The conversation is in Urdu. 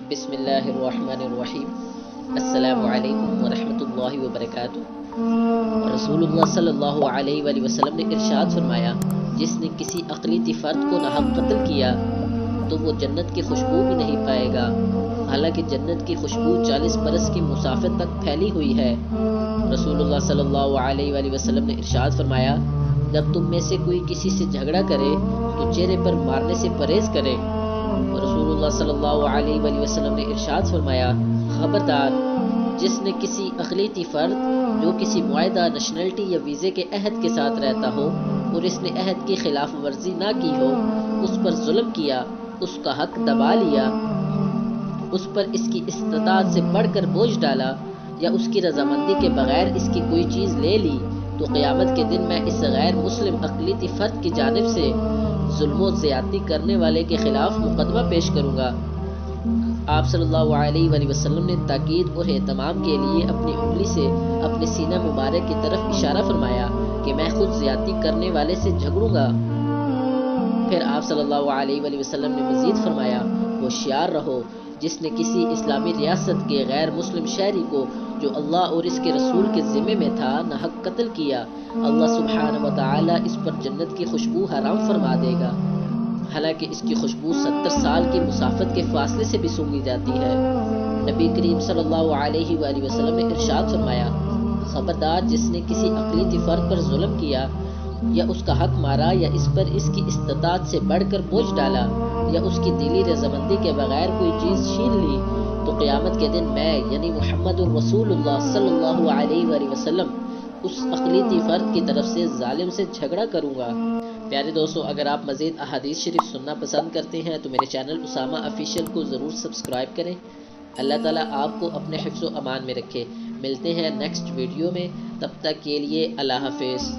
بسم اللہ الرحمن الرحیم۔ السلام علیکم ورحمۃ اللہ وبرکاتہ۔ رسول اللہ صلی اللہ علیہ وآلہ وسلم نے ارشاد فرمایا، جس نے کسی اقلیتی فرد کو ناحق قتل کیا تو وہ جنت کی خوشبو بھی نہیں پائے گا، حالانکہ جنت کی خوشبو 40 برس کی مسافت تک پھیلی ہوئی ہے۔ رسول اللہ صلی اللہ علیہ وآلہ وسلم نے ارشاد فرمایا، جب تم میں سے کوئی کسی سے جھگڑا کرے تو چہرے پر مارنے سے پرہیز کرے۔ رسول اللہ صلی اللہ علیہ وآلہ وسلم نے ارشاد فرمایا، خبردار جس نے کسی اقلیتی فرد جو کسی معاہدہ، نیشنلٹی یا ویزے کے عہد کے ساتھ رہتا ہو اور اس نے عہد کی خلاف ورزی نہ کی ہو، اس پر ظلم کیا، اس کا حق دبا لیا، اس پر اس کی استطاعت سے بڑھ کر بوجھ ڈالا یا اس کی رضامندی کے بغیر اس کی کوئی چیز لے لی، تو قیامت کے دن میں اس غیر مسلم اقلیتی فرد کی جانب سے ظلم و زیادتی کرنے والے کے خلاف مقدمہ پیش کروں گا۔ آپ صلی اللہ علیہ وآلہ وسلم نے تاکید اور اہتمام کے لیے اپنی انگلی سے اپنے سینہ مبارک کی طرف اشارہ فرمایا کہ میں خود زیادتی کرنے والے سے جھگڑوں گا۔ پھر آپ صلی اللہ علیہ وآلہ وسلم نے مزید فرمایا، ہوشیار رہو، جس نے کسی اسلامی ریاست کے غیر مسلم شہری کو جو اللہ اور اس کے رسول کے ذمے میں تھا ناحق قتل کیا، اللہ سبحانہ و تعالی اس پر جنت کی خوشبو حرام فرما دے گا، حالانکہ اس کی خوشبو 70 سال کی مسافت کے فاصلے سے بھی سونگھی جاتی ہے۔ نبی کریم صلی اللہ علیہ وآلہ وسلم نے ارشاد فرمایا، خبردار جس نے کسی اقلیتی فرد پر ظلم کیا یا اس کا حق مارا یا اس پر اس کی استطاعت سے بڑھ کر بوجھ ڈالا یا اس کی دلی رضامندی کے بغیر کوئی چیز چھین لی، تو قیامت کے دن میں یعنی محمد الرسول اللہ صلی اللہ علیہ وآلہ وسلم اس اقلیتی فرد کی طرف سے ظالم سے جھگڑا کروں گا۔ پیارے دوستو، اگر آپ مزید احادیث شریف سننا پسند کرتے ہیں تو میرے چینل اسامہ آفیشیل کو ضرور سبسکرائب کریں۔ اللہ تعالیٰ آپ کو اپنے حفظ و امان میں رکھے۔ ملتے ہیں نیکسٹ ویڈیو میں، تب تک کے لیے اللہ حافظ۔